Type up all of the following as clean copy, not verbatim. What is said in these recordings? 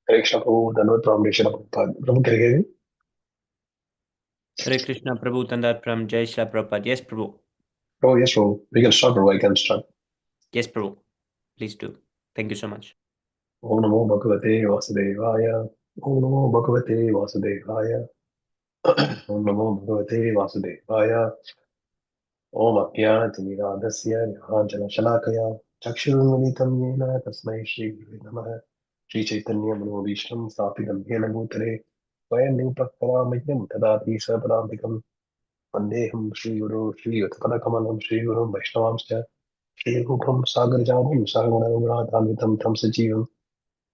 Hare Krishna Prabhu, Dhanvat Prabhu, Shila Prabhupada. Prabhu, can you hear me? Hare Krishna Prabhu Tandar Pram Jai Shila Prabhupada. Yes, Prabhu. Prabhu, yes, Prabhu. We can start, Prabhu. I can start. Yes, Prabhu. Please do. Thank you so much. Om Namo Bhagavate Vasudevaya. Om Namo Bhagavate Vasudevaya. Om Namo Bhagavate Vasudevaya. Om Ajnanatimidadasya Jnananjana Shalakaya. Chakshurunmilitam Yena Tasmai Shri Gurave Namaha. Shri Chaitanya Manobhishtam Sthapitam Yena Bhutale. Swayam Nipakkaramayam Tadati Sapadam Vandeham Shri Guru Shri Utpadakamalam Shri Guru Vaishnavamscha Shri Rupam Sagarjamam Sarvanaguradhanvitam Tam Sajivam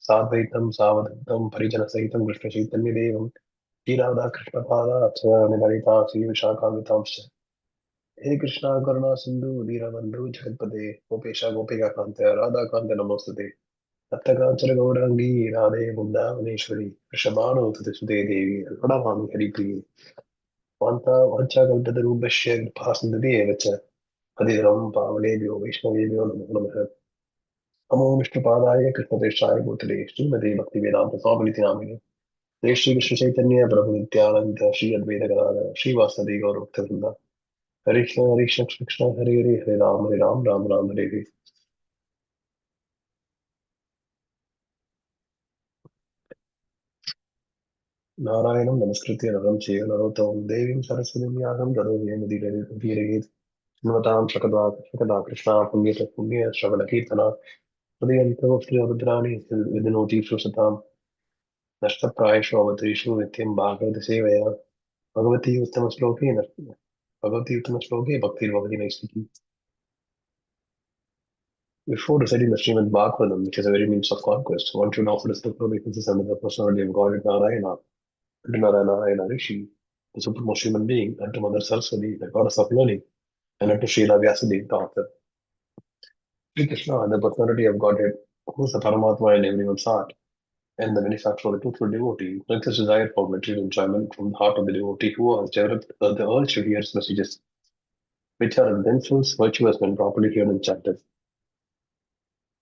Sadvaitam Savadvitam Parijana Sahitam Krishna Chaitanya Devam Shri Radha Krishna Pada Nivarita Shri Vishakamitamscha He Krishna Karuna Sindhu Dheeravandhu Jagatpade Gopesha Gopika Kanta Radha Kanta Namostate Sattakaachara Gaurangi Radhe Vrindavaneshwari Rishabhanu Tudisude Devi Pradamami Haripriye वाञ्छाकल्पतरुभ्यश्च कृपासिन्धुभ्येव च पतितं पावनेभ्यो वैष्णवेभ्यो नमो नमः नमो विष्णुपादाय कृष्णप्रेष्ठाय भूतले श्रीमते भक्तिवेदान्तस्वामिनिति नामिने जय श्रीकृष्णचैतन्य प्रभु नित्यानन्द श्री अद्वैत गदाधर श्रीवासुदेव गौरभक्तवृन्द हरे कृष्ण कृष्ण हरे हरे हरे राम राम राम हरे हरे नारायणं नमस्कृत्य नरं चैव नरोत्तमं देवीं सरस्वतीं व्यासं ततो जयमुदीरयेत् श्रीमतां शकदा कृष्णा पुण्य श्रवणकीर्तना हृदयन्तो श्रीरुद्राणि विदनोति सुसतां नष्टप्रायेषु अवतेषु नित्यं भागवतसेवया Bhagwati उत्तमश्लोके Bhagwati उत्तमश्लोके भक्तिर्भवति नैष्टिकी. Before reciting the Śrīmad-Bhāgavatam, which is a very means of conquest, one should offer the spiritual references under the personality of God Narayana, to Narayana Rishi, the supreme human being, and to Mother Saraswati, the goddess of learning, and unto Srila Vyasadeva, the author. Sri Krishna, the personality of Godhead, who is the Paramatma in everyone's heart, and the benefactor of the truthful devotee, brings his desire for material enjoyment from the heart of the devotee who has developed the urge to hear his messages, which are in themselves virtuous when properly heard and chanted.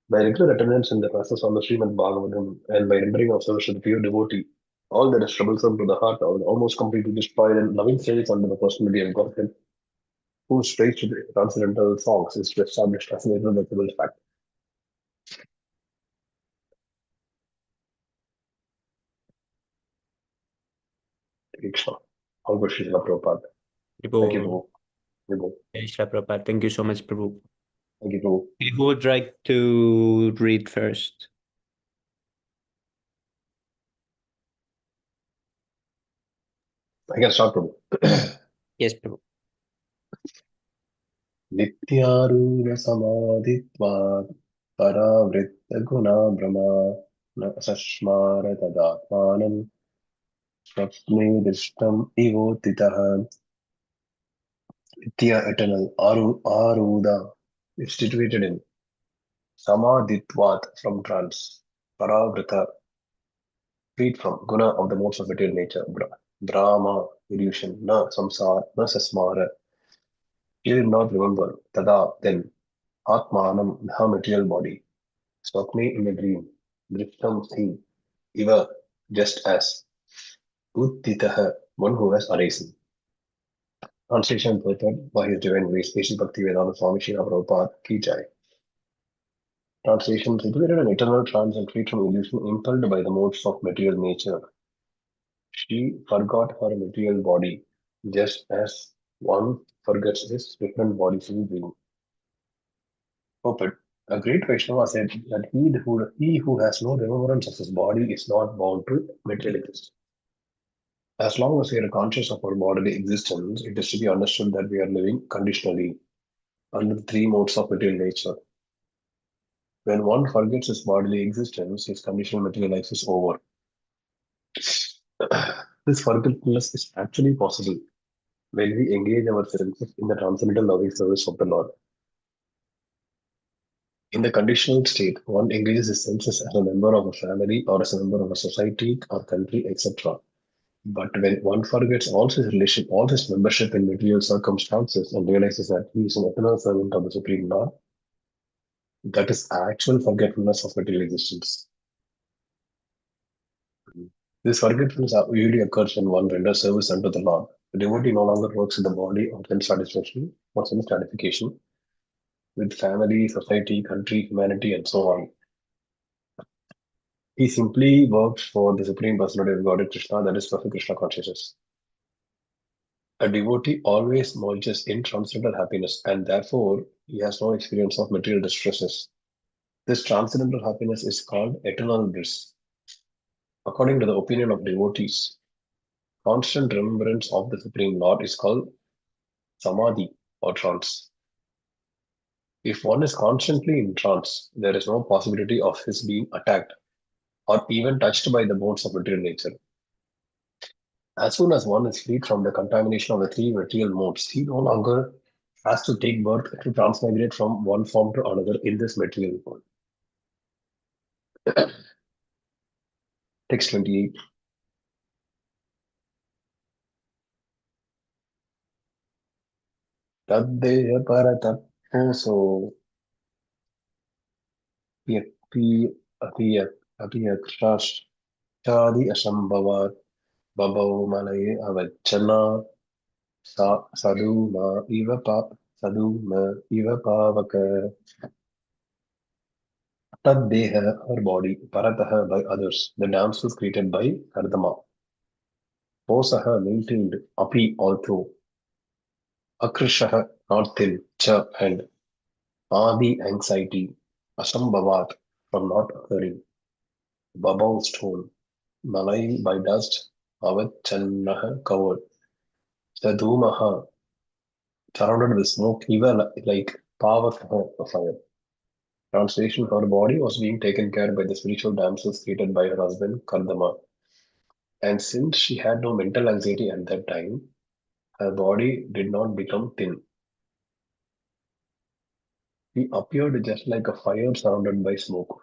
By regular attendance in the classes on the Śrīmad-Bhāgavatam and by rendering of service to the pure devotee, all that is troublesome to the heart are almost completely destroyed, and loving service under the personality of Godhead, whose praise to the transcendental songs is established as an irrevocable fact. Krishna. All good Srila Prabhupada. Thank you, Prabhu. Prabhu. Jai Shila Prabhupada. Thank you so much, Prabhu. Thank you, Prabhu. Who would like to read first? I can start, Prabhu. Yes, Prabhu. Nityaruಢ samadhitvat paravritta guna brahma na sashmara tadatmanam swapne drishtam ivotitaha. Nitya eternal Arudha is situated in samadhitvat from trance, paravrita freed from guna of the modes of material nature, brahma illusion, na samsara, na sasmara. He did not remember tada then atmanam her material body. Swapne in a dream, driftam thing, eva just as uttitaha one who has arisen. Translation prepared by His Divine Grace, Bhakti Bhaktivedanta Swami Srila Prabhupada Ki Jai. Translation situated in eternal trance and freed from illusion, impelled by the modes of material nature. She forgot her material body, just as one forgets his different bodies in dream. Purport. A great Vaishnava said that he who has no remembrance of his body is not bound to material existence. As long as we are conscious of our bodily existence, it is to be understood that we are living conditionally under the three modes of material nature. When one forgets his bodily existence, his conditional material life is over. This forgetfulness is actually possible when we engage our senses in the transcendental loving service of the Lord. In the conditional state, one engages his senses as a member of a family or as a member of a society or country, etc. But when one forgets all his membership in material circumstances and realizes that he is an eternal servant of the Supreme Lord, that is actual forgetfulness of material existence. This forgetfulness usually occurs when one renders service unto the Lord. The devotee no longer works with the body or self-satisfaction or self-gratification, with family, society, country, humanity, and so on. He simply works for the Supreme Personality of Godhead Krishna, that is perfect Krishna consciousness. A devotee always merges in transcendental happiness, and therefore he has no experience of material distresses. This transcendental happiness is called eternal bliss. According to the opinion of devotees, constant remembrance of the Supreme Lord is called samadhi or trance. If one is constantly in trance, there is no possibility of his being attacked or even touched by the modes of material nature. As soon as one is freed from the contamination of the three material modes, he no longer has to take birth to transmigrate from one form to another in this material world. Text 28. Taddeya parataposo Yakti Apiyakshashadi Asambhavat Babao Malaye Avachana Sadhuma Iva Pavaka Taddeha, her body, Parataha by others, the dance was created by Kardama. Posaha maintained Api also, Akrishaha not thin, Cha and Adi anxiety, Asambhavat from not occurring, Babao stone, Malai by dust, Avachannaha covered, Sadhumaha surrounded with smoke, even like Pavakaha a fire. Translation: her body was being taken care by the spiritual damsels created by her husband Kardama. And since she had no mental anxiety at that time, her body did not become thin. She appeared just like a fire surrounded by smoke.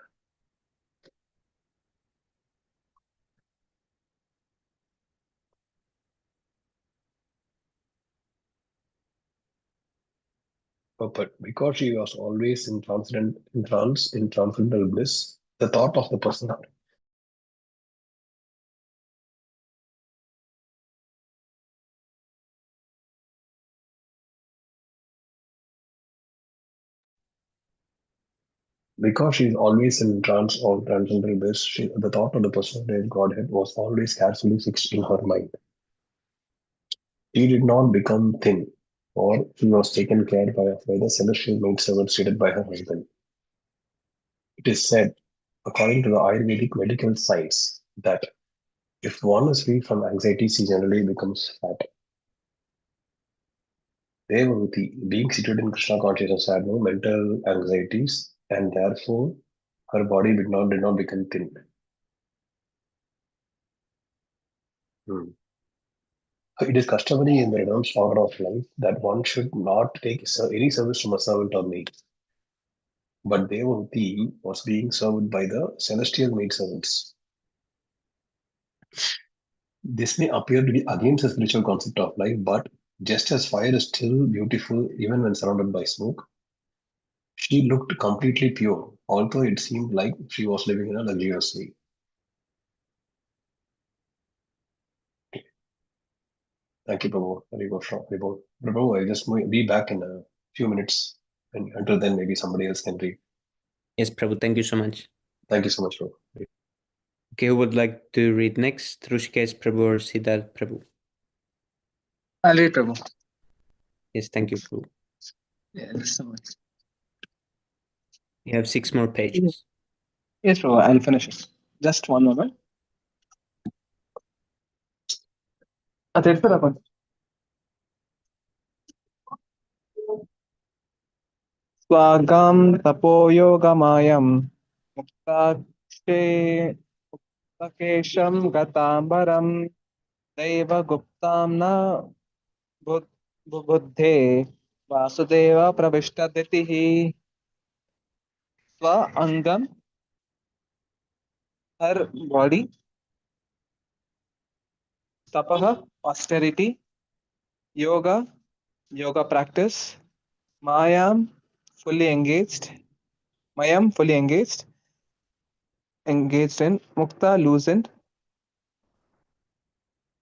But because she was always in transcendental bliss, the thought of the person. Because she is always in trance or transcendental bliss, the thought of the personality Godhead was always carefully fixed in her mind. She did not become thin, for she was taken care by the celestial maidservant seated by her husband. It is said, according to the Ayurvedic medical science, that if one is free from anxieties, he generally becomes fat. Devahuti, being situated in Krishna consciousness, had no mental anxieties, and therefore her body did not become thin. Hmm. It is customary in the renounced order of life that one should not take any service from a servant or maid. But Devahuti was being served by the celestial maidservants. This may appear to be against the spiritual concept of life, but just as fire is still beautiful even when surrounded by smoke, she looked completely pure, although it seemed like she was living in a luxurious way. Thank you, Prabhu. Very good, Prabhu. Prabhu, I'll just be back in a few minutes. And until then, maybe somebody else can read. Yes, Prabhu. Thank you so much. Thank you so much, Prabhu. Okay, who would like to read next? Rushikesh Prabhu or Siddharth Prabhu? I'll read, Prabhu. Yes, thank you, Prabhu. Yeah, just so much. You have 6 more pages. Yes, Prabhu, I'll finish it. Just one moment. తెలుసురా కొంచెం స్వాగం తపోయోగమాయం ముక్తాక్షే ముక్తకేశం గతాంబరం దైవగుప్తాం న బుద్ధే వాసుదేవ ప్రవిష్టదితి స్వ అంగం her body తపః austerity yoga practice mayam fully engaged mayam fully engaged in mukta loosened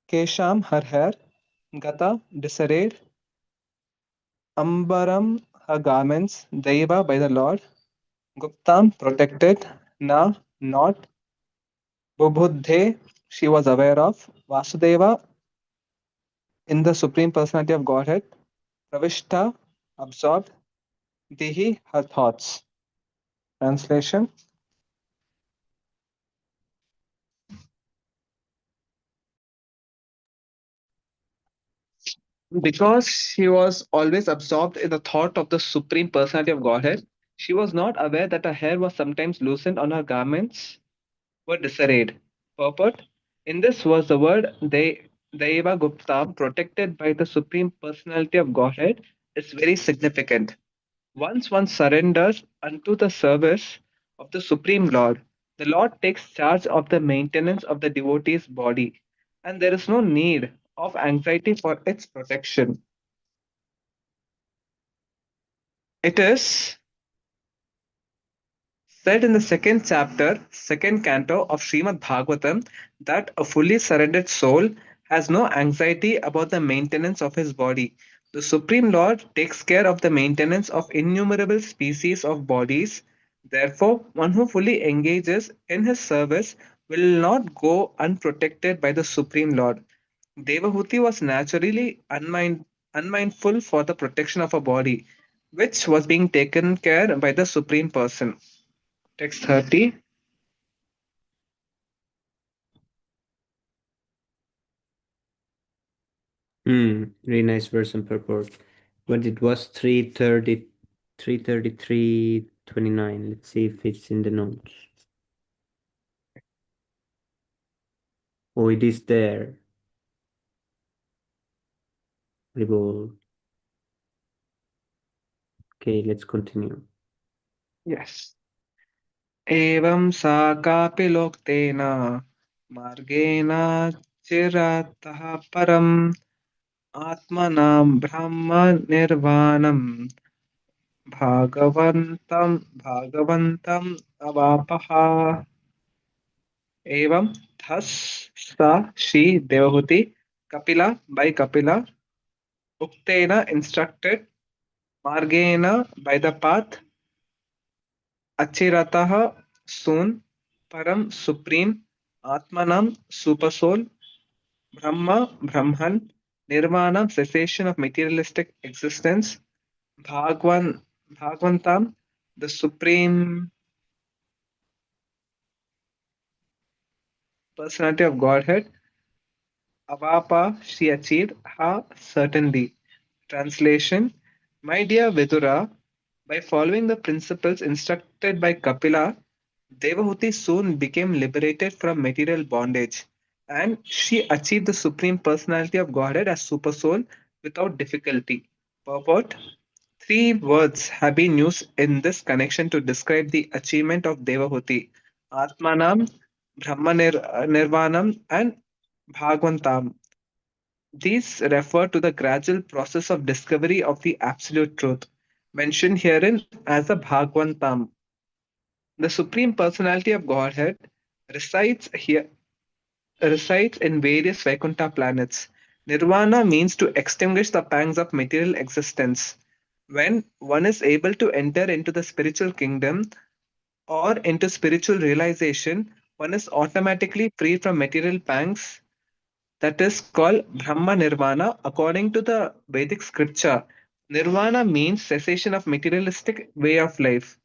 Kesham, her hair. Gata, disarrayed. Ambaram, her garments. Daiva, by the Lord. Guptam, protected. Na, not. Bubudhe, she was aware of. Vasudeva, in the Supreme Personality of Godhead. Pravishta, absorbed. Dihi, her thoughts. Translation. Because she was always absorbed in the thought of the Supreme Personality of Godhead, she was not aware that her hair was sometimes loosened on her garments were disarrayed. Purport. In this was the word Deva Guptam, protected by the Supreme Personality of Godhead, is very significant. Once one surrenders unto the service of the Supreme Lord, the Lord takes charge of the maintenance of the devotee's body, and there is no need of anxiety for its protection. It is said in the second chapter, second canto of Śrīmad-Bhāgavatam that a fully surrendered soul has no anxiety about the maintenance of his body. The Supreme Lord takes care of the maintenance of innumerable species of bodies. Therefore, one who fully engages in his service will not go unprotected by the Supreme Lord. Devahuti was naturally unmindful for the protection of a body, which was being taken care by the Supreme Person. Text 30. Really nice verse and purport. But it was 330, 333:29. Let's see if it's in the notes. Oh, it is there. Ribble. Okay, let's continue. Yes. एवं सा कापि लोक्तेन मार्गेण चिरतः परम् आत्मनां ब्रह्म निर्वाणं भागवन्तम् अवापः. Evam, thus, sa, she, Devahuti, Kapila, by Kapila, Uktena, instructed, Margena, by the path, Achirataha, soon, Param, supreme, Atmanam, super soul, Brahma, Brahman, Nirvana, cessation of materialistic existence, Bhagwan, Bhagwantam, the supreme personality of Godhead, Avapa, she achieved, ha, certainly. Translation. My dear Vidura, by following the principles instructed by Kapila, Devahuti soon became liberated from material bondage, and she achieved the Supreme Personality of Godhead as Super Soul without difficulty. Purport. Three words have been used in this connection to describe the achievement of Devahuti: Atmanam, Nirvanam, and Bhagwantam. These refer to the gradual process of discovery of the absolute truth, mentioned herein as the Bhagwantam. The Supreme Personality of Godhead resides here resides in various Vaikuntha planets. Nirvana means to extinguish the pangs of material existence. When one is able to enter into the spiritual kingdom or into spiritual realization, one is automatically free from material pangs, that is called Brahma Nirvana according to the Vedic scripture. Nirvana means cessation of materialistic way of life.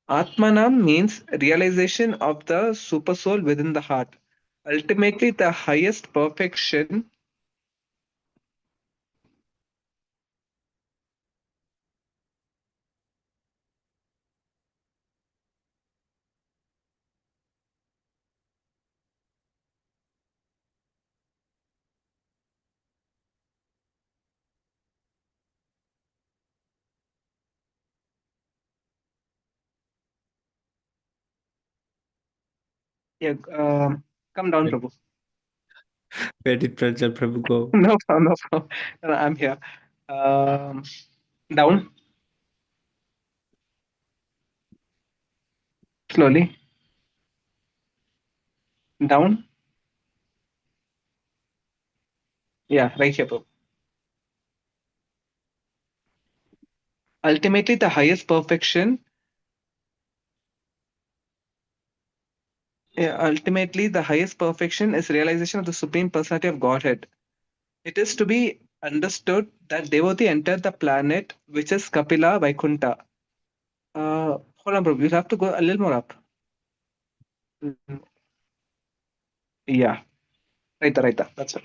Atmanam means realization of the super soul within the heart. Ultimately, the highest perfection. Yeah, come down, Prabhu. Where did Prajal Prabhu go? No problem, no problem. I'm here. Um, down, slowly. Down, Yeah, right here, Prabhu. Ultimately, the highest perfection. Yeah, ultimately, the highest perfection is realization of the Supreme Personality of Godhead. It is to be understood that devotee entered the planet which is Kapila Vaikuntha. Hold on, bro. You'll have to go a little more up. Mm, yeah, right there. That's it.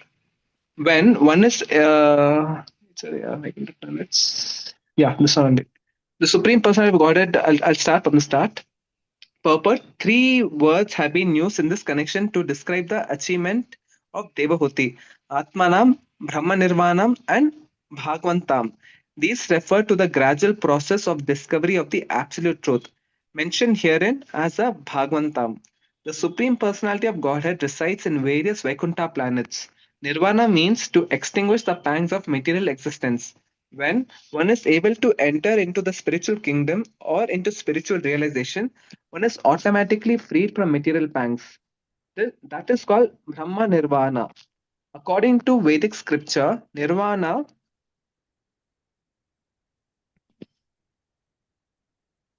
When one is sorry, Vaikuntha planets. Yeah, this one only. The Supreme Personality of Godhead. I'll start from the start. Purport. Three words have been used in this connection to describe the achievement of Devahuti: Atmanam, Brahmanirvanam, and Bhagwantam. These refer to the gradual process of discovery of the absolute truth, mentioned herein as a Bhagwantam. The Supreme Personality of Godhead resides in various Vaikuntha planets. Nirvana means to extinguish the pangs of material existence. When one is able to enter into the spiritual kingdom or into spiritual realization, one is automatically freed from material pangs. That is called Brahma Nirvana. According to Vedic scripture, Nirvana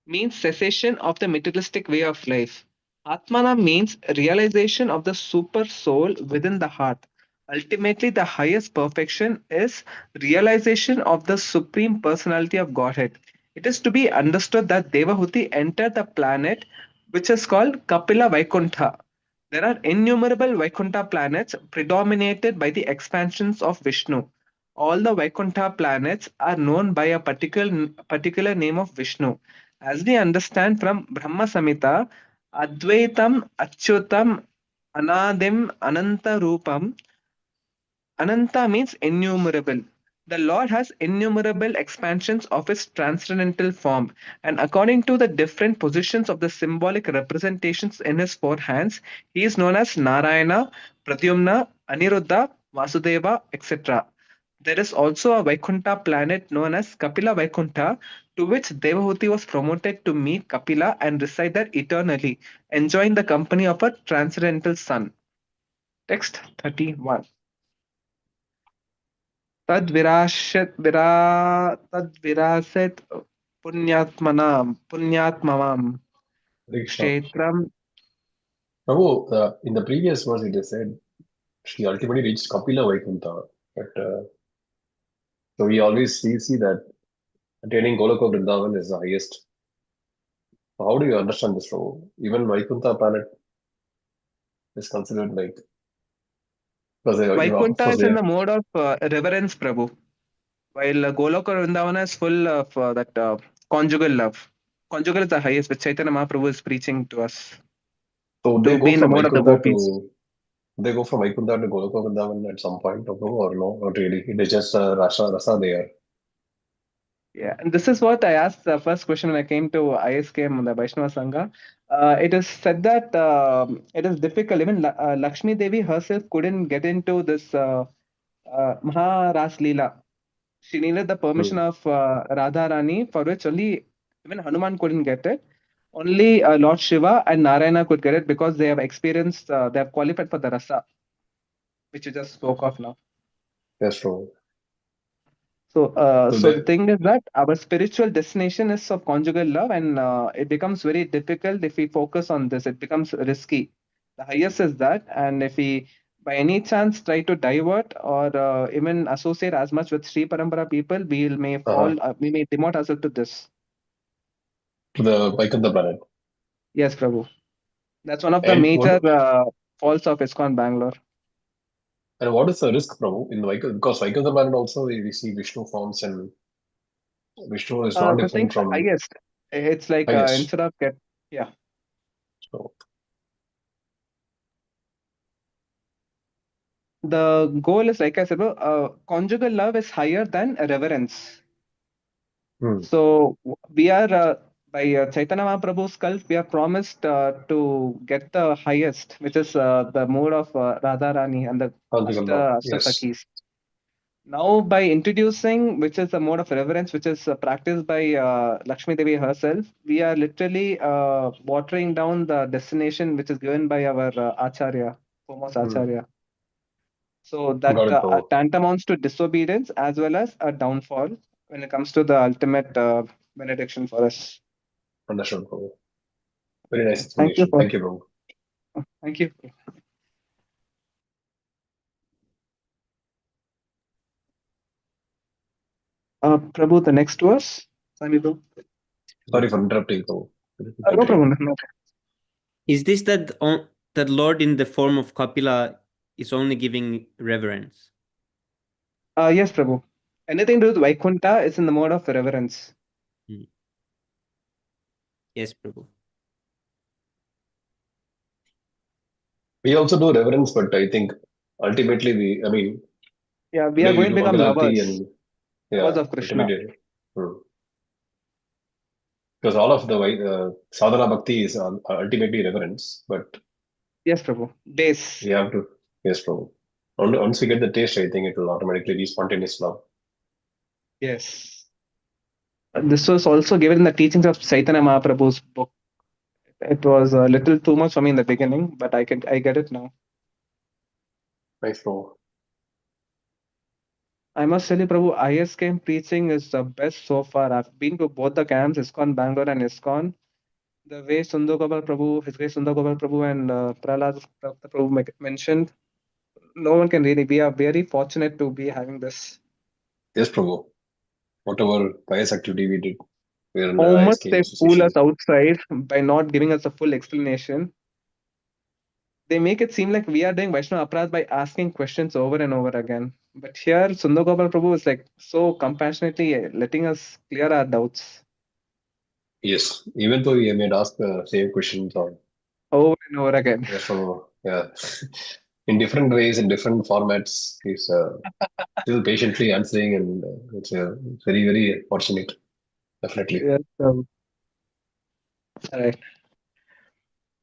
means cessation of the materialistic way of life. Atmana means realization of the super soul within the heart. Ultimately, the highest perfection is realization of the supreme personality of Godhead. It is to be understood that Devahuti entered the planet which is called Kapila Vaikuntha. There are innumerable Vaikuntha planets predominated by the expansions of Vishnu. All the Vaikuntha planets are known by a particular name of Vishnu. As we understand from Brahma Samhita, Advaitam, Achyutam, Anadim, Ananta Rupam. Ananta means innumerable. The Lord has innumerable expansions of his transcendental form, and according to the different positions of the symbolic representations in his four hands, he is known as Narayana, Pradyumna, Aniruddha, Vasudeva, etc. There is also a Vaikuntha planet known as Kapila Vaikuntha, to which Devahuti was promoted to meet Kapila and reside there eternally, enjoying the company of a transcendental sun. Text 31. तद्विरासत् पुण्यात्मनां Hare Krishna. क्षेत्रं. Prabhu, in the previous verse it is said she ultimately reached Kapila Vaikuntha. But so we always see that attaining Goloka Vrindavan is the highest. So how do you understand this, Prabhu? Even Vaikuntha planet is considered like because of Vaikuntha course is they in are. the mode of reverence, Prabhu, while Goloka Vrindavana is full of that conjugal love. Conjugal is the highest, which Chaitanya Mahaprabhu is preaching to us So would they to be go in the from mode of the Vaikuntha gopis. to they go from Vaikuntha to Goloka Vrindavan at some point, Prabhu, or no? Not really. It is just rasa there. Yeah, and this is what I asked the first question when I came to ISKM, the Vaishnava Sangha. It is said that it is difficult. Even Lakshmi Devi herself couldn't get into this Maharas Leela. She needed the permission Hmm. of Radha Rani, for which only even Hanuman couldn't get it. Only Lord Shiva and Narayana could get it because they have experienced, they have qualified for the rasa, which you just spoke of now. Yes, Prabhu. So So the that thing is that our spiritual destination is of conjugal love, and it becomes very difficult if we focus on this. It becomes risky. The highest is that, and if we by any chance try to divert or even associate as much with Sri Parampara people, uh, we may demote ourselves to this. to the Vaikuntha planet. Yes, Prabhu. That's one of the And major faults of ISKCON Bangalore. what is the risk, Prabhu, in Vaikuntha? Because Vaikuntha planet also we see Vishnu forms and Vishnu is not The thing, different from highest. It's like highest. instead of get, yeah. So, The goal is, like I said, conjugal love is higher than reverence. hmm. So we are by Chaitanya Mahaprabhu's cult, we are promised to get the highest, which is the mode of Radharani and the Conjugal love. Ashta Yes. Sakhis. Now, by introducing, which is a mode of reverence, which is practiced by Lakshmi Devi herself, we are literally watering down the destination which is given by our Acharya, foremost Hmm. Acharya. So that Got it, Prabhu. tantamounts to disobedience as well as a downfall when it comes to the ultimate benediction for us. Understood, Prabhu. Very nice Thank you explanation. for Thank you, Prabhu. thank you. Prabhu, the next verse. Sami Prabhu. Sorry for interrupting, Prabhu. No Continue. problem. No. Is this that Lord in the form of Kapila is only giving reverence? Yes, Prabhu. Anything to do with Vaikuntha is in the mode of reverence. Yes, Prabhu. We also do reverence, but I think ultimately Yeah, we are today we going to do become Mangalarti lovers, and lovers yeah, of Krishna. ultimately. Hmm. Because all of the sadhana bhakti is ultimately reverence, but Yes, Prabhu. Base. we have to, yes, Prabhu. Once we get the taste, I think it will automatically be spontaneous love. Yes. This was also given in the teachings of Chaitanya Mahaprabhu's book. It was a little too much for me in the beginning, but I get it now. Nice, Prabhu. I must tell you, Prabhu, ISKM preaching is the best so far. I've been to both the camps, ISKCON Bangalore and ISKCON. The way Sundar Gopal Prabhu, His Grace Sundar Gopal Prabhu and Prahlad Prabhu mentioned, no one can really. We are very fortunate to be having this. Yes, Prabhu. Whatever pious activity we did, we are in the How much ISKM they fool us association. outside by not giving us a full explanation. They make it seem like we are doing Vaishnava Aparadh by asking questions over and over again. But here, Sundar Gopal Prabhu is like so compassionately letting us clear our doubts Yes, even though we may ask the same questions or over and over again. yes, Prabhu. Yeah, in different ways, in different formats, he's still patiently answering, and it's very, very fortunate, definitely. Yes, right.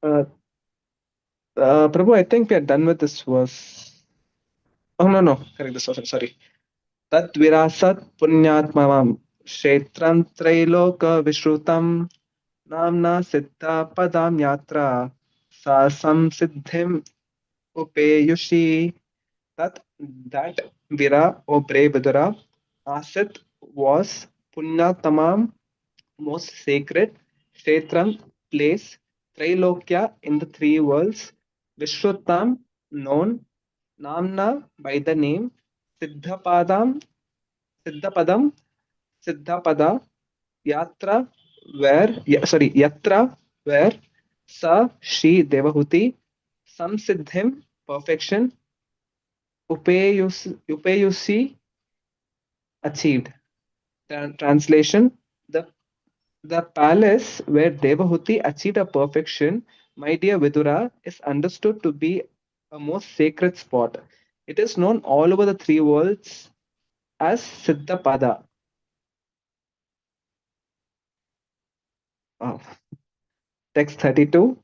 Uh, Prabhu, I think we are done with this verse. Oh, no, no. Correct this was, sorry. Tat virasat punyatmavam kshetram trailoka vishrutam namna siddha padam yatra sa samsiddhim upeyushi. That Vira or Brave Vidura Asit was Punyatamam, most sacred Kshetram place, Trailokya in the three worlds, Vishwatam known, Namna by the name, Siddhapadam, Siddhapadam, Siddhapada, Yatra Yatra where Sa Shri Devahuti, Samsiddhim perfection, Upayusi achieved. Translation: the palace where Devahuti achieved a perfection, my dear Vidura, is understood to be a most sacred spot. It is known all over the three worlds as Siddhapada. Oh. Text 32.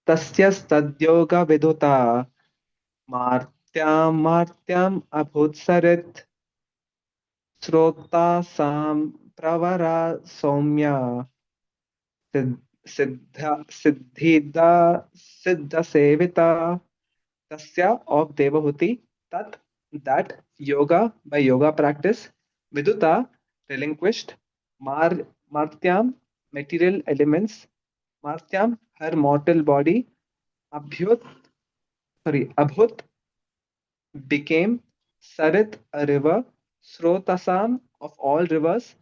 Tasya Viduta Martyam Abhutsarit Srota Sam Pravara Soumya Siddhida Siddha Sevita Tasya of Devahuti Tat that yoga by yoga practice Viduta relinquished Mar Martyam material elements Martyam her mortal body Abhut became Sarit a river Srotasam of all rivers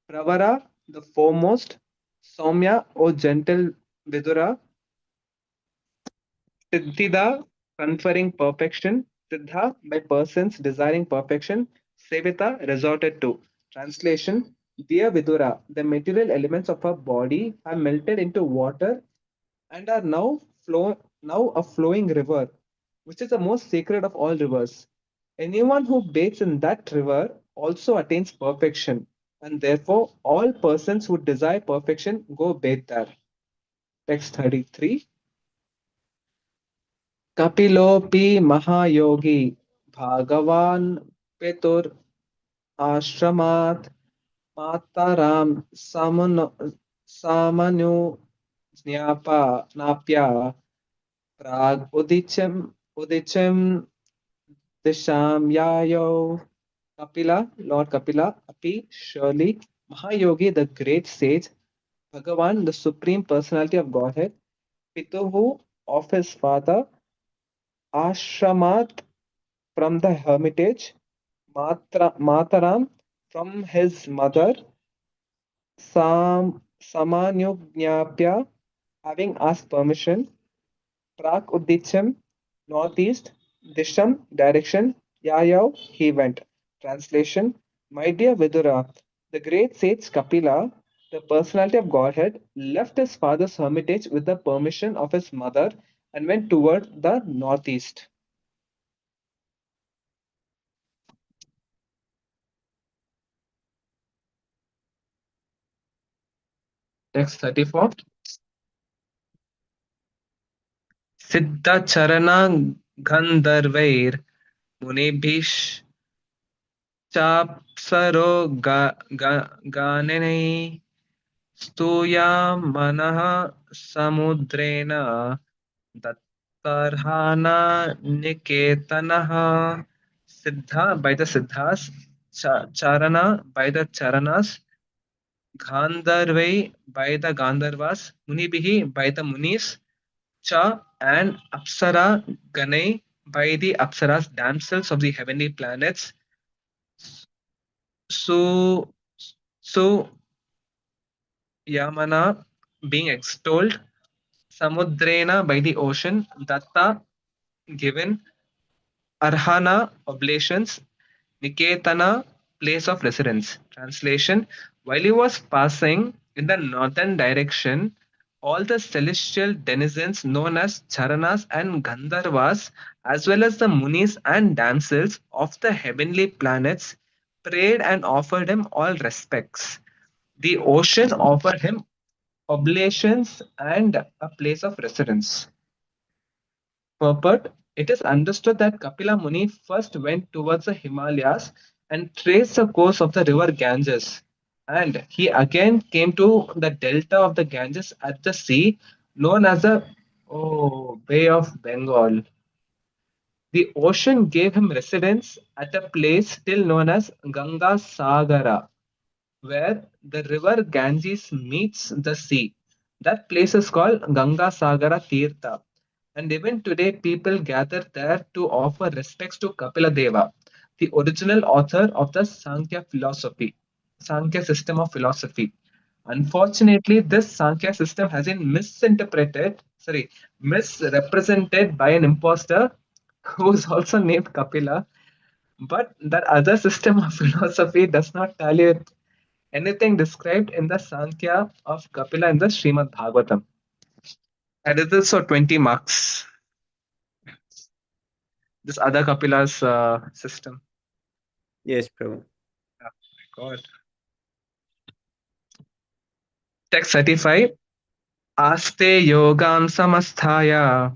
Pravara the foremost Soumya O gentle Vidura Siddhida, conferring perfection. Siddha, by persons desiring perfection. Sevita, resorted to. Translation: Dear Vidura, the material elements of our body have melted into water and are now a flowing river, which is the most sacred of all rivers. Anyone who bathes in that river also attains perfection, and therefore all persons who desire perfection go bathe there. Text 33. कपिलोऽपि महायोगी भगवान् पितुर् आश्रमात् मातरां समनुज्ञाप्य Prag Udichem Disham Yayo Kapila, Lord Kapila, Api, surely, Mahayogi, the great sage, Bhagavan, the supreme personality of Godhead, Pituhu, of his father, Ashramat, from the hermitage, Mataram, from his mother, Samanyugnyapya, having asked permission, Prak Uddichem, northeast, Disham, direction, Yayav, he went. Translation: My dear Vidura, the great sage Kapila, the personality of Godhead, left his father's hermitage with the permission of his mother and went toward the northeast. Text 34. Siddha Gandharvair Munibhish चाप्सरो गानेनै स्तूयमानः समुद्रेण दत्तर्हाना निकेतनः. Siddha by the Siddhas, Charana by the Charanas, Gandharvai by the Gandharvas, Munibihi by the Munis, Cha and Apsara Ganai by the Apsaras, damsels of the heavenly planets, so so Yamana being extolled, Samudrena by the ocean, Datta given, Arhana oblations, Niketana place of residence. Translation: While he was passing in the northern direction, all the celestial denizens known as Charanas and Gandharvas, as well as the Munis and damsels of the heavenly planets, prayed and offered him all respects. The ocean offered him oblations and a place of residence. Purport: It is understood that Kapila Muni first went towards the Himalayas and traced the course of the river Ganges, and he again came to the delta of the Ganges at the sea known as the Bay of Bengal. The ocean gave him residence at a place still known as Ganga Sagara, where the river Ganges meets the sea. That place is called Ganga Sagara Tirtha. And even today, people gather there to offer respects to Kapila Deva, the original author of the Sankhya system of philosophy. Unfortunately, this Sankhya system has been misrepresented by an impostor who is also named Kapila. But that other system of philosophy does not tally with anything described in the Sankhya of Kapila in the Śrīmad-Bhāgavatam. And it is for 20 marks. This other Kapila's system. Yes, Prabhu. Oh my God. Text 35. Aste yogam samasthaya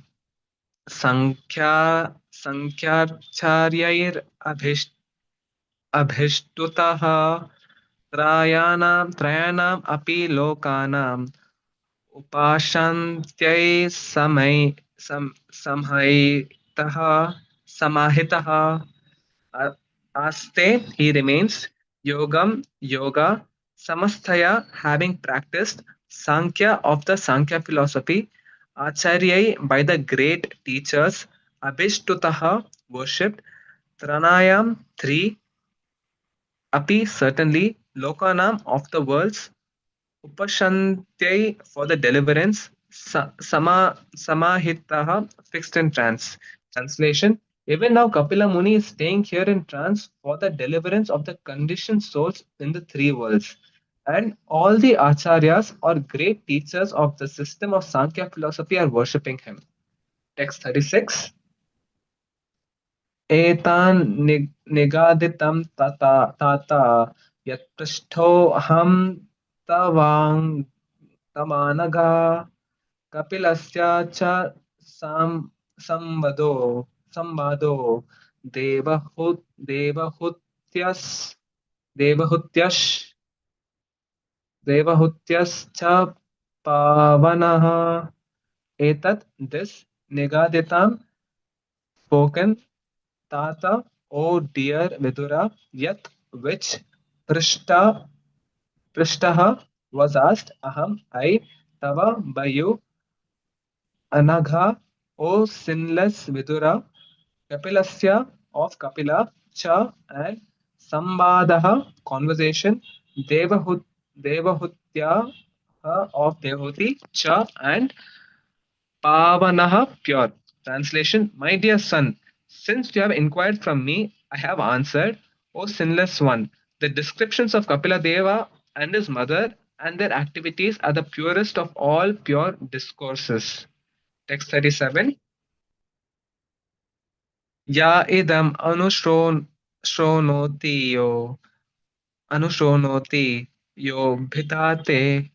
sankhyacharyayir abhishtutaha trayanam api lokanam upashantyai samahitaha. Aste, he remains, yogam, yoga, samasthaya, having practiced, sankhya of the Sankhya philosophy, acharyai by the great teachers, abhishtutaha, worshipped, tranayam, three, api, certainly, lokanam, of the worlds, upashantyai, for the deliverance, samahitaha, fixed in trance. Translation: Even now, Kapila Muni is staying here in trance for the deliverance of the conditioned souls in the three worlds. And all the acharyas or great teachers of the system of Sankhya philosophy are worshipping him. Text 36. Etan nigaditam tata yat prishto ham tavang tamanaga Kapilasya cha samvado devahutyas devahutyas devahutyas cha pavanaha etat this Nigaditam spoken Tata, oh dear Vidura, yet which Prishta Prishtaha was asked, Aham, I, Tava, Bayu, Anagha, O sinless Vidura, Kapilasya of Kapila, Cha, and Sambadaha, conversation, Devahutya of Devahuti, Cha, and Pavanaha, pure. Translation, my dear son, since you have inquired from me, I have answered, O sinless one. The descriptions of Kapila Deva and his mother and their activities are the purest of all pure discourses. Text 37. Ya idam anusronoti yo bhitate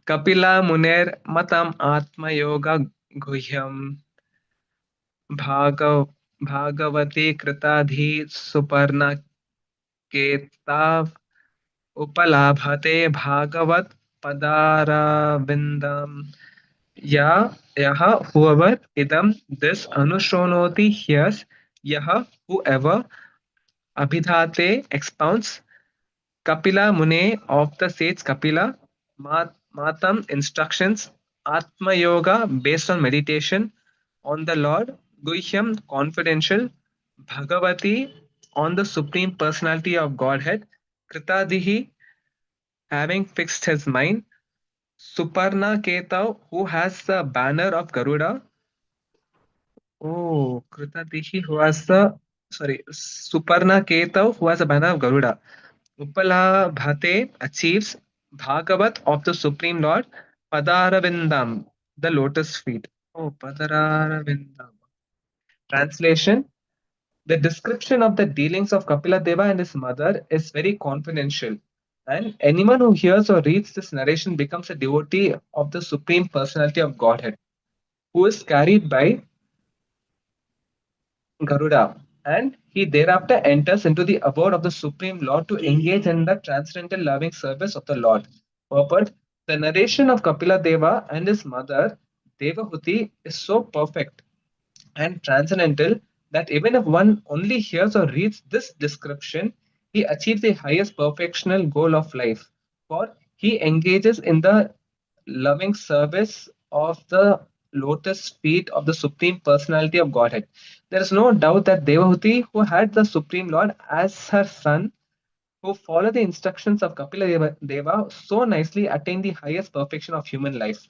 Kapila muner matam atma yoga guhyam भागव भागवती कृताधि सुपर्णा केताव उपलाभते भागवत पदारविंदम या यह whoever idam this anusronoti hears यह whoever abhidhate expounds Kapila Mune of the sage Kapila Matam instructions Atma Yoga based on meditation on the Lord Guhyam confidential Bhagavati on the Supreme Personality of Godhead Kritadihi having fixed his mind Suparna Ketav who has the banner of Garuda. Oh, Kritadihi who has the Suparna Ketav who has a banner of Garuda. Upalabhate achieves Bhagavat of the Supreme Lord, Padaravindam, the lotus feet. Oh, Padaravindam. Translation: the description of the dealings of Kapila Deva and his mother is very confidential, and anyone who hears or reads this narration becomes a devotee of the Supreme Personality of Godhead, who is carried by Garuda, and he thereafter enters into the abode of the Supreme Lord to engage in the transcendental loving service of the Lord. Purport: the narration of Kapila Deva and his mother Devahuti is so perfect and transcendental that even if one only hears or reads this description, he achieves the highest perfectional goal of life. For he engages in the loving service of the lotus feet of the Supreme Personality of Godhead. There is no doubt that Devahuti, who had the Supreme Lord as her son, who followed the instructions of Kapila Deva so nicely, attained the highest perfection of human life.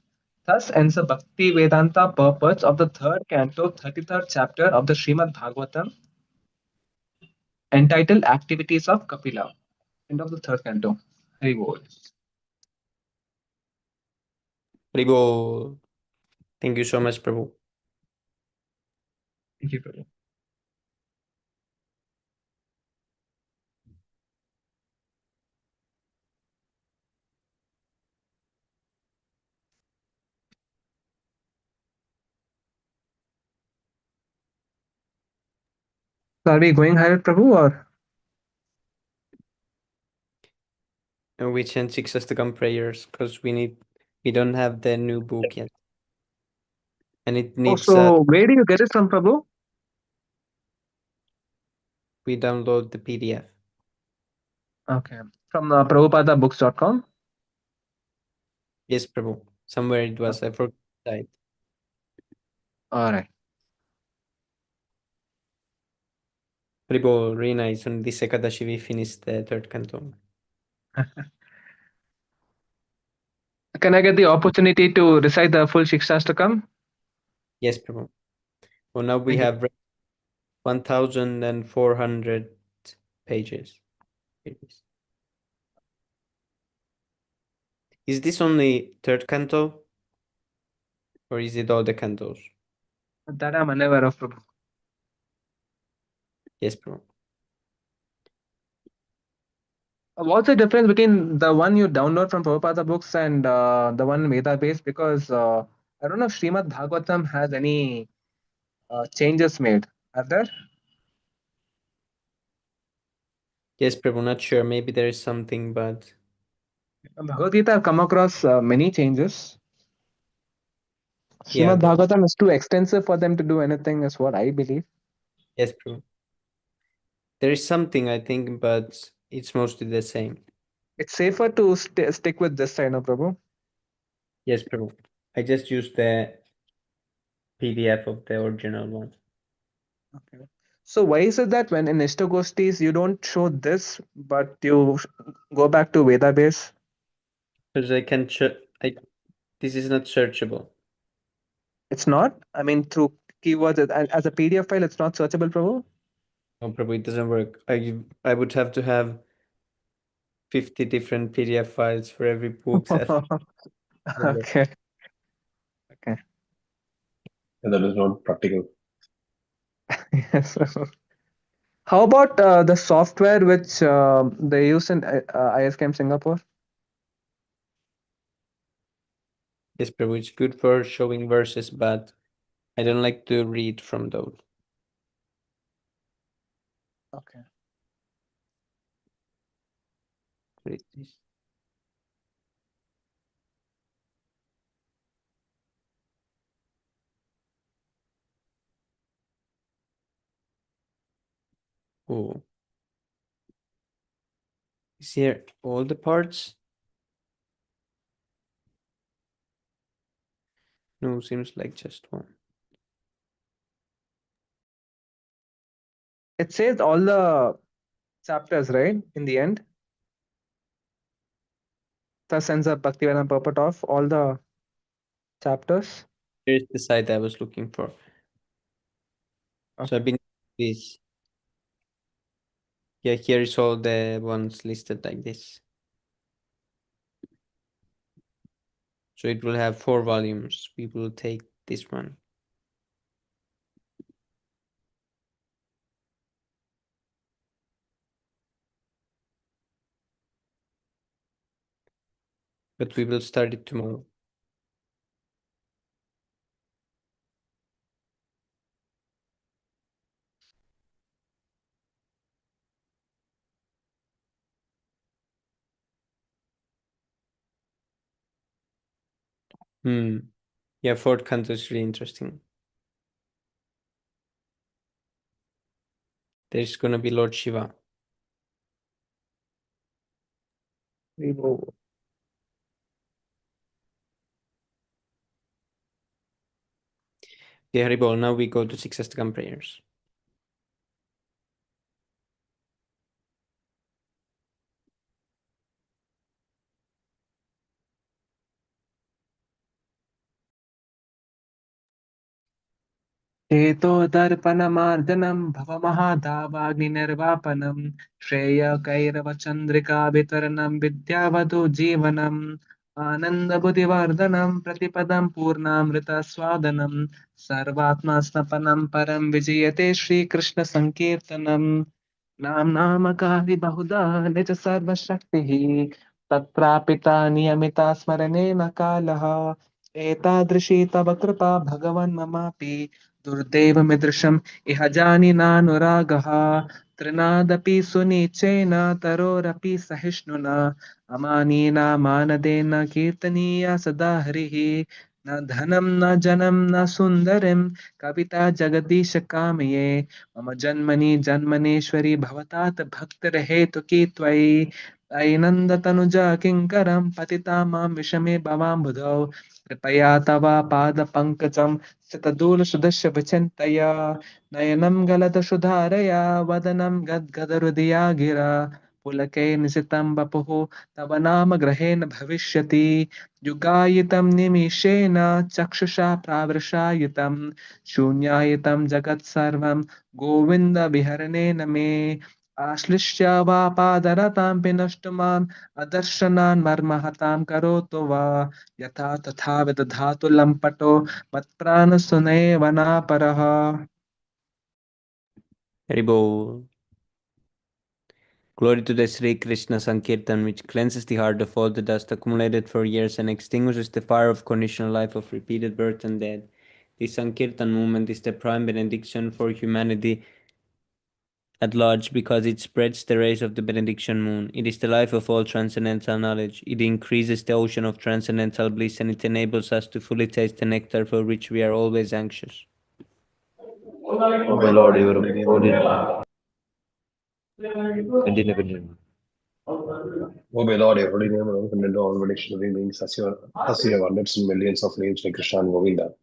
Thus ends the Bhakti Vedanta purpose of the third canto, 33rd chapter of the Śrīmad-Bhāgavatam, entitled Activities of Kapila. End of the third canto. Hari Bol. Prabhu. Thank you so much, Prabhu. Thank you, Prabhu. So are we going ahead, Prabhu, or? And we chant Shikshastakam prayers because we don't have the new book yet. And it needs So where do you get it from, Prabhu? we download the PDF. Okay. From prabhupadabooks.com? Yes, Prabhu. Somewhere it was. I forgot the site. All right. Prabhu, really nice. On this Ekadashi we finished the third canto. Can I get the opportunity to recite the full Shikshastakam? Yes, Prabhu. Well, now we Thank you. have 1,400 pages. Is this only third canto? Or is it all the cantos? That I'm unaware of, Prabhu. Yes, Prabhu. What's the difference between the one you download from Prabhupada books and the one Veda based? Because I don't know if Śrīmad-Bhāgavatam has any changes made. Are there? Yes, Prabhu, not sure. Maybe there is something, but Bhagavad Gita, I've come across many changes. Yeah, Śrīmad-Bhāgavatam is too extensive for them to do anything, is what I believe. yes, Prabhu. There is something, I think, but it's mostly the same. It's safer to stick with this side, no, Prabhu. Yes, Prabhu. I just used the PDF of the original one. Okay. So why is it that when in Ishtagostis you don't show this, but you go back to Veda base? Because I can this is not searchable. It's not. I mean, through keywords as a PDF file, it's not searchable, Prabhu. No, Prabhu, it doesn't work. I would have to have 50 different PDF files for every book that Okay. Okay. And that is not practical. Yes. How about the software which they use in ISKM Singapore? Yes, Prabhu, it's good for showing verses, but I don't like to read from those. Okay. Read this. Oh. Is here all the parts? No, seems like just one. It says all the chapters, right? In the end, thus ends up Bhaktivedanta purport of all the chapters. Here's the site I was looking for. So I've been this. Yeah, here is all the ones listed like this. So it will have 4 volumes. We will take this one. But we will start it tomorrow. Yeah, fourth canto is really interesting. There's gonna be Lord Shiva. Okay, Haribol, now we go to 6 Astakam prayers. चेतोदर्पणमार्जनं भवमहादावाग्निर्वापनं श्रेयकैरवचन्द्रिकाभितरणं विद्यावधू जीवनम् आनन्दबुद्धिवर्धनं प्रतिपदं पूर्णामृतस्वादनं सर्वात्मास्नपनं परं विजयते श्रीकृष्णसङ्कीर्तनम् नाम बहुधा निज सर्वशक्तिः तत्प्रापिता नियमिता स्मरणेन कालः एतादृशी तव कृपा भगवन् ममापि दुर्दैवमिदृशम् इह जानिनानुरागः तृणादपि सुनिचेन तरोरपि सहिष्णुना अमानीना मानदेन कीर्तनीया सदा हरिः न धनं न जनं न सुन्दरं कविता जगदीश कामये मम जन्मनि जन्मनेश्वरि भवतात् भक्तिरहेतुकी त्वयि ऐनन्दतनुजा किङ्करं पतिता मां विषमे भवाम्बुधौ कृपया तव पादपङ्कजं शतदूलसुदस्य विचिन्तय नयनं गलदशुधारया वदनं गद्गदहृदया गिरा पुलके निशितं वपुः तव नाम ग्रहेण भविष्यति युगायितं निमिषेण चक्षुषा प्रावृषायितं शून्यायितं जगत्सर्वं गोविन्दविहरणेन मे आश्लिष्य वा पादरतां विनष्टु माम् अदर्शनान् मर्महतां करोतु वा यथा तथा विदधातु लम्पटो मत्प्राणसुनैव नापरः. Haribol. Glory to the Sri Krishna Sankirtan, which cleanses the heart of all the dust accumulated for years and extinguishes the fire of conditional life of repeated birth and death. This Sankirtan movement is the prime benediction for humanity at large because it spreads the rays of the benediction moon. It is the life of all transcendental knowledge. It increases the ocean of transcendental bliss, and it enables us to fully taste the nectar for which we are always anxious. Oh my Lord, your holy name. Continue. Oh my Lord, your holy name alone can render all dictionary meanings as you have hundreds and millions of names like Krishna and Govinda.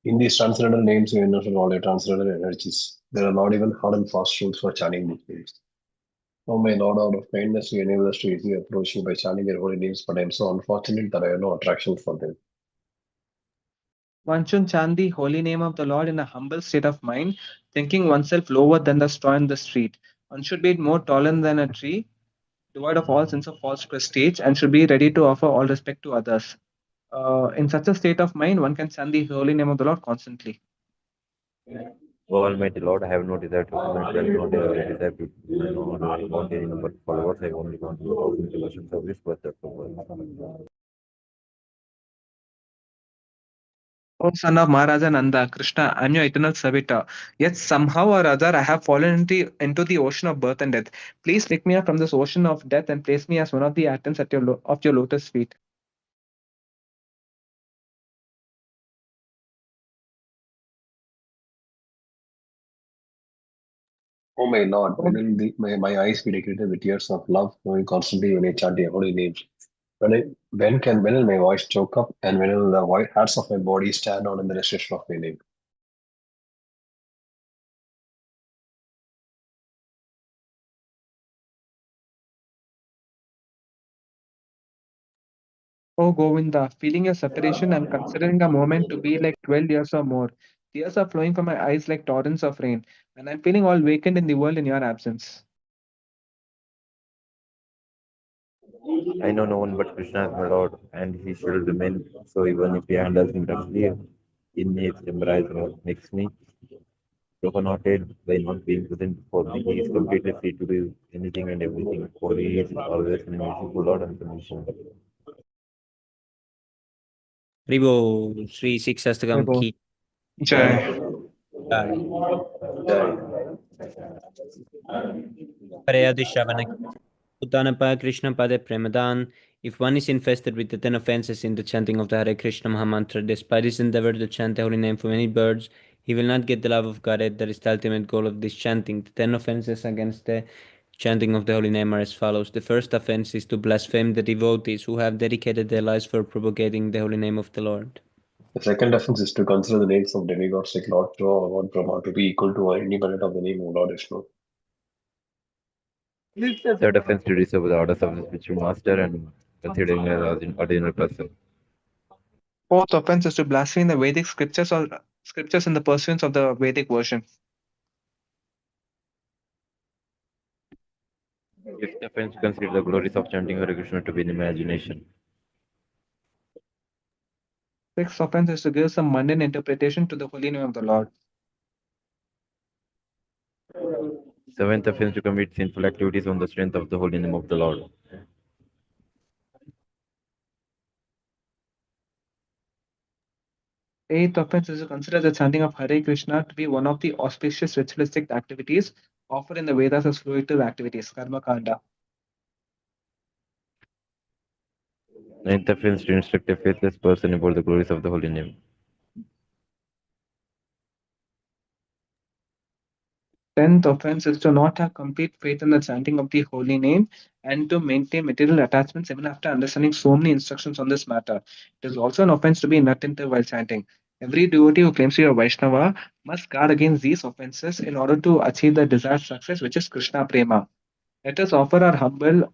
In these transcendental names, you understand all your transcendental energies. There are not even hard and fast rules for chanting these names. Oh my Lord, out of kindness, you enable us to easily approach you by chanting your holy names, but I am so unfortunate that I have no attraction for them. One should chant the holy name of the Lord in a humble state of mind, thinking oneself lower than the straw in the street. One should be more tolerant than a tree, devoid of all sense of false prestige, and should be ready to offer all respect to others. In such a state of mind, one can chant the holy name of the Lord constantly. O Almighty Lord, I have no desire to commit wealth, no desire to no, I want any number of followers, I only want to go into devotion service, but that's all. O son of Maharaja Nanda, Krishna, I am your eternal servitor. Yet somehow or other I have fallen into the ocean of birth and death. Please pick me up from this ocean of death and place me as one of the atoms at of your lotus feet. Oh my Lord, when will my eyes be decorated with tears of love, flowing constantly when I chant your holy names? When will my voice choke up, and when will the white hairs of my body stand out in the recession of my name? Oh Govinda, feeling your separation, I'm considering a moment to be like 12 years or more. Tears are flowing from my eyes like torrents of rain, and I'm feeling all vacant in the world in your absence. I know no one but Krishna is my Lord, and he shall remain so even if he handles me roughly in his embrace or makes me broken-hearted by not being present for me. He is completely free to do anything and everything, for he is always an merciful Lord and permission. Haribo, Sri Siksastakam Haribo. Ki Jai. Jai. Jai. Parayadishavana Uttanapa Krishna Pade Premadan. If one is infested with the 10 offenses in the chanting of the Hare Krishna Mahamantra, despite his endeavor to chant the holy name for many birds, he will not get the love of Godhead. That is the ultimate goal of this chanting. The 10 offenses against the chanting of the holy name are as follows. The first offense is to blaspheme the devotees who have dedicated their lives for propagating the holy name of the Lord. The second offense is to consider the names of demigods like Lord Shiva or Lord Brahma to be equal to or independent of the name of Lord Vishnu. Third offense to disobey the orders of the spiritual master and considering as an ordinary person. Fourth offense is to blaspheme the Vedic scriptures or scriptures in the pursuance of the Vedic version. Fifth offense to consider the glories of chanting Hare Krishna to be in imagination. Sixth offense is to give some mundane interpretation to the holy name of the Lord. Seventh offense to commit sinful activities on the strength of the holy name of the Lord. Eighth offense is to consider the chanting of Hare Krishna to be one of the auspicious ritualistic activities offered in the Vedas as fruitive activities, karma kanda. Ninth offense to instruct a faithless person about the glories of the holy name. Tenth offense is to not have complete faith in the chanting of the holy name and to maintain material attachments even after understanding so many instructions on this matter. It is also an offense to be inattentive while chanting. Every devotee who claims to be a Vaishnava must guard against these offenses in order to achieve the desired success, which is Krishna Prema. Let us offer our humble,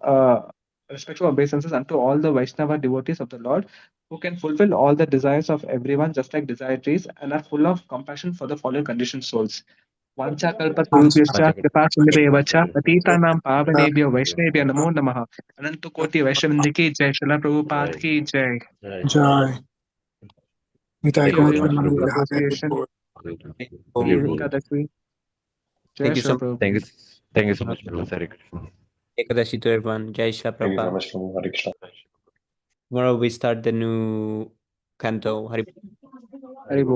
respectful obeisances unto all the Vaishnava devotees of the Lord who can fulfill all the desires of everyone, just like desire trees, and are full of compassion for the following conditioned souls. वाञ्छाकल्पतरुभ्यश्च कृपासिन्धुभ्येव च पतितानां पावनेभ्यो वैष्णवेभ्यो नमो नमः अनंत कोटि वैष्णविंद की जय श्रील प्रभुपाद की जय Jai. Nitai Shri Gaur Hरि Premanande Vaishnava Hare Association Krishna. Shri Ekadashi Jai Thank you Shri so much. Prabhupada. Thank you so much, Prabhu. Hare Krishna. Ekadashi to everyone. Jai Shri Thank you so Prabhupada. much from Hare Krishna. Tomorrow we start the new canto. Hari Hari Bol.